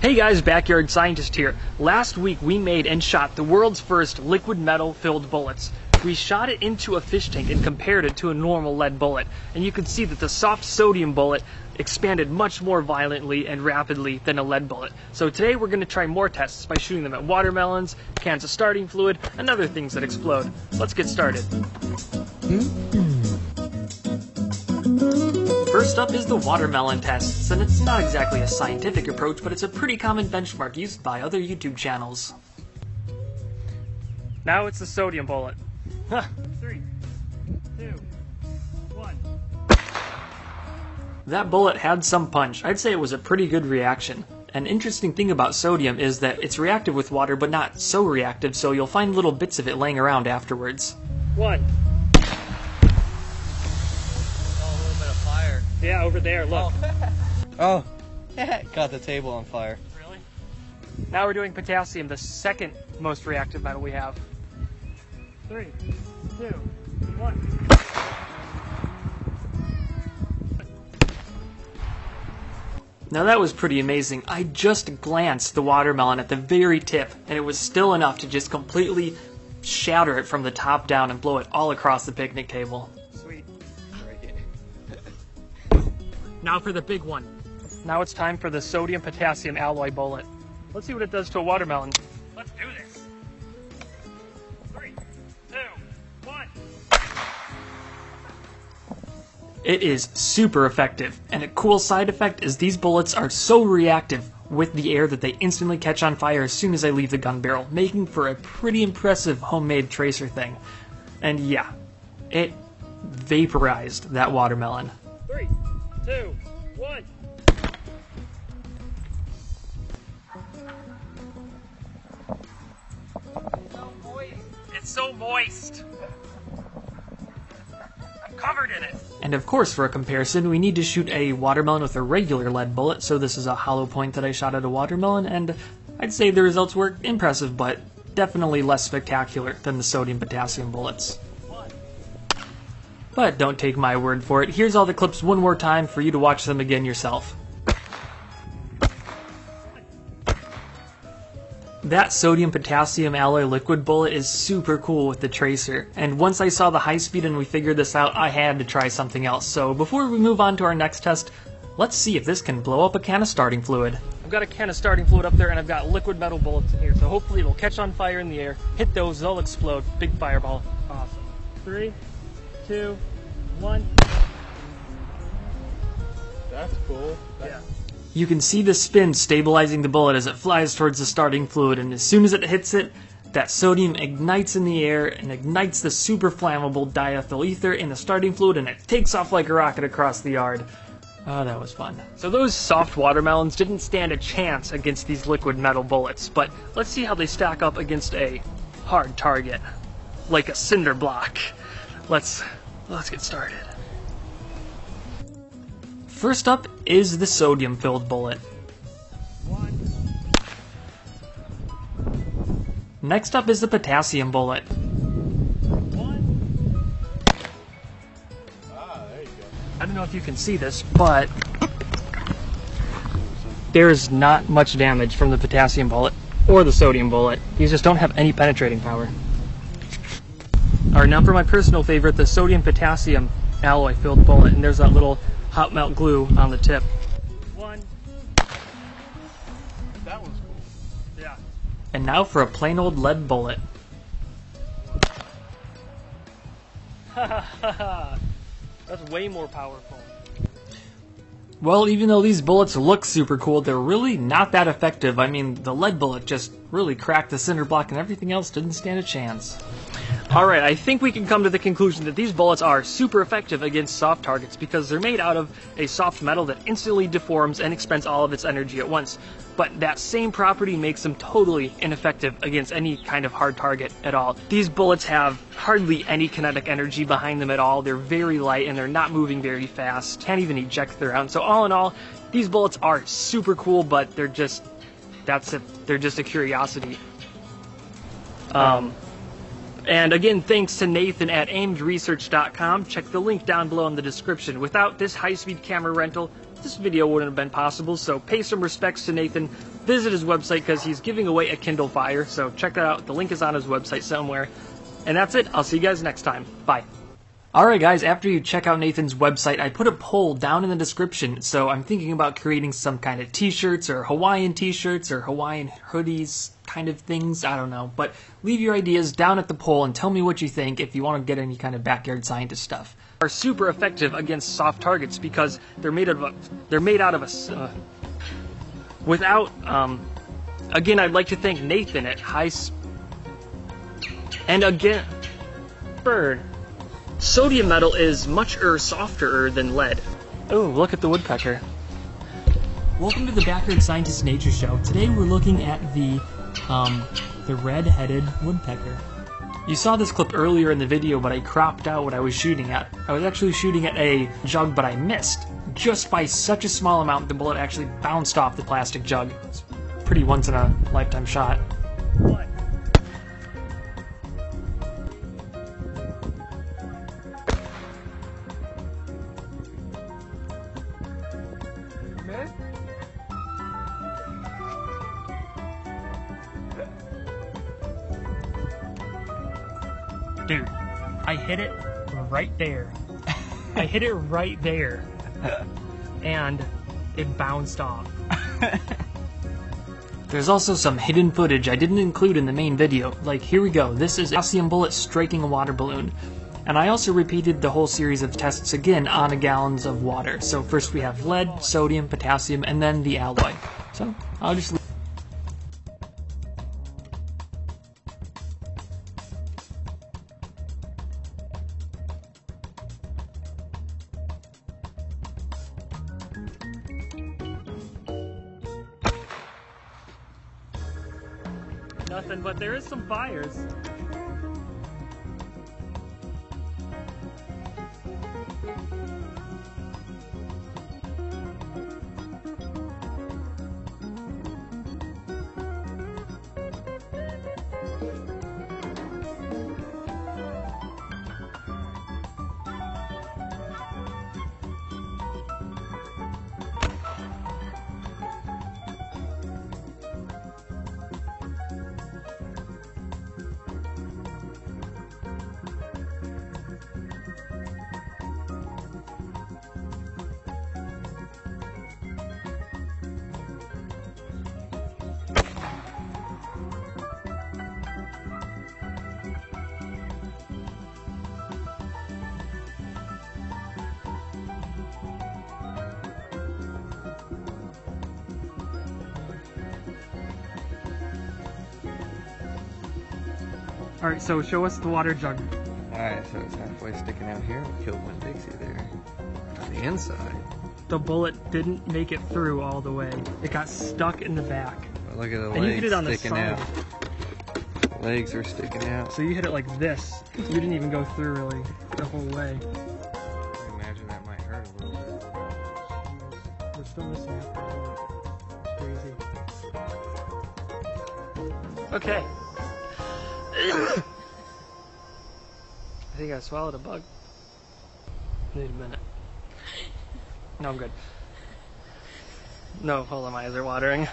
Hey guys, Backyard Scientist here. Last week we made and shot the world's first liquid metal filled bullets. We shot it into a fish tank and compared it to a normal lead bullet, and you can see that the soft sodium bullet expanded much more violently and rapidly than a lead bullet. So today we're going to try more tests by shooting them at watermelons, cans of starting fluid, and other things that explode. Let's get started. First up is the watermelon tests, and it's not exactly a scientific approach, but it's a pretty common benchmark used by other YouTube channels. Now it's the sodium bullet. 3, 2, 1. That bullet had some punch. I'd say it was a pretty good reaction. An interesting thing about sodium is that it's reactive with water, but not so reactive, so you'll find little bits of it laying around afterwards. 1. Yeah, over there, look. Oh, got the table on fire. Really? Now we're doing potassium, the second most reactive metal we have. 3, 2, 1. Now that was pretty amazing. I just glanced the watermelon at the very tip, and it was still enough to just completely shatter it from the top down and blow it all across the picnic table. Sweet. Now for the big one. Now it's time for the sodium-potassium alloy bullet. Let's see what it does to a watermelon. Let's do this. 3, 2, 1. It is super effective, and a cool side effect is these bullets are so reactive with the air that they instantly catch on fire as soon as I leave the gun barrel, making for a pretty impressive homemade tracer thing. And yeah, it vaporized that watermelon. 3, 2, 1. It's so moist. I'm covered in it. And of course, for a comparison, we need to shoot a watermelon with a regular lead bullet, so this is a hollow point that I shot at a watermelon, and I'd say the results were impressive, but definitely less spectacular than the sodium-potassium bullets. But don't take my word for it. Here's all the clips one more time for you to watch them again yourself. That sodium-potassium alloy liquid bullet is super cool with the tracer, and once I saw the high speed and we figured this out, I had to try something else. So before we move on to our next test, let's see if this can blow up a can of starting fluid. I've got a can of starting fluid up there, and I've got liquid metal bullets in here, so hopefully it'll catch on fire in the air, hit those, they'll explode. Big fireball. Awesome. 3, 2, 1. That's cool. Yeah. You can see the spin stabilizing the bullet as it flies towards the starting fluid, and as soon as it hits it, that sodium ignites in the air and ignites the super flammable diethyl ether in the starting fluid, and it takes off like a rocket across the yard. Oh, that was fun. So those soft watermelons didn't stand a chance against these liquid metal bullets, but let's see how they stack up against a hard target, like a cinder block. Let's get started. First up is the sodium-filled bullet. 1. Next up is the potassium bullet. 1. Ah, there you go. I don't know if you can see this, but there's not much damage from the potassium bullet or the sodium bullet. These just don't have any penetrating power. Alright, now for my personal favorite, the sodium-potassium alloy-filled bullet, and there's that little hot melt glue on the tip. 1. That one's cool. Yeah. And now for a plain old lead bullet. That's way more powerful. Well, even though these bullets look super cool, they're really not that effective. I mean, the lead bullet just really cracked the cinder block, and everything else didn't stand a chance. Alright, I think we can come to the conclusion that these bullets are super effective against soft targets because they're made out of a soft metal that instantly deforms and expends all of its energy at once. But that same property makes them totally ineffective against any kind of hard target at all. These bullets have hardly any kinetic energy behind them at all. They're very light and they're not moving very fast. Can't even eject their own. So all in all, these bullets are super cool, but they're just, that's it. They're just a curiosity. And again, thanks to Nathan at aimedresearch.com. Check the link down below in the description. Without this high-speed camera rental, this video wouldn't have been possible, so pay some respects to Nathan. Visit his website because he's giving away a Kindle Fire, so check that out. The link is on his website somewhere. And that's it. I'll see you guys next time. Bye. Alright guys, after you check out Nathan's website, I put a poll down in the description, so I'm thinking about creating some kind of t-shirts or Hawaiian hoodies kind of things, I don't know. But leave your ideas down at the poll and tell me what you think if you want to get any kind of backyard scientist stuff. Are super effective against soft targets because they're made out of a without again, I'd like to thank Nathan at and again bird. Sodium metal is much softer than lead. Oh, look at the woodpecker. Welcome to the Backyard Scientist Nature Show. Today we're looking at the red-headed woodpecker. You saw this clip earlier in the video, but I cropped out what I was shooting at. I was actually shooting at a jug, but I missed. Just by such a small amount, the bullet actually bounced off the plastic jug. It's a pretty once-in-a-lifetime shot. What? Dude, I hit it right there. I hit it right there. And it bounced off. There's also some hidden footage I didn't include in the main video. Like, here we go. This is a potassium bullet striking a water balloon. And I also repeated the whole series of tests again on gallons of water. So first we have lead, sodium, potassium, and then the alloy. So I'll just leave. Nothing, but there is some fires. Alright, so show us the water jug. Alright, so it's halfway sticking out here. We killed one Dixie there. On the inside. The bullet didn't make it through all the way. It got stuck in the back. But look at the and you hit it on legs the sticking side. out. Legs are sticking out. So you hit it like this. You didn't even go through really the whole way. I imagine that might hurt a little bit. We're still missing half the bullet. Crazy. Okay. I think I swallowed a bug. Need a minute. No, I'm good. No, hold on, my eyes are watering.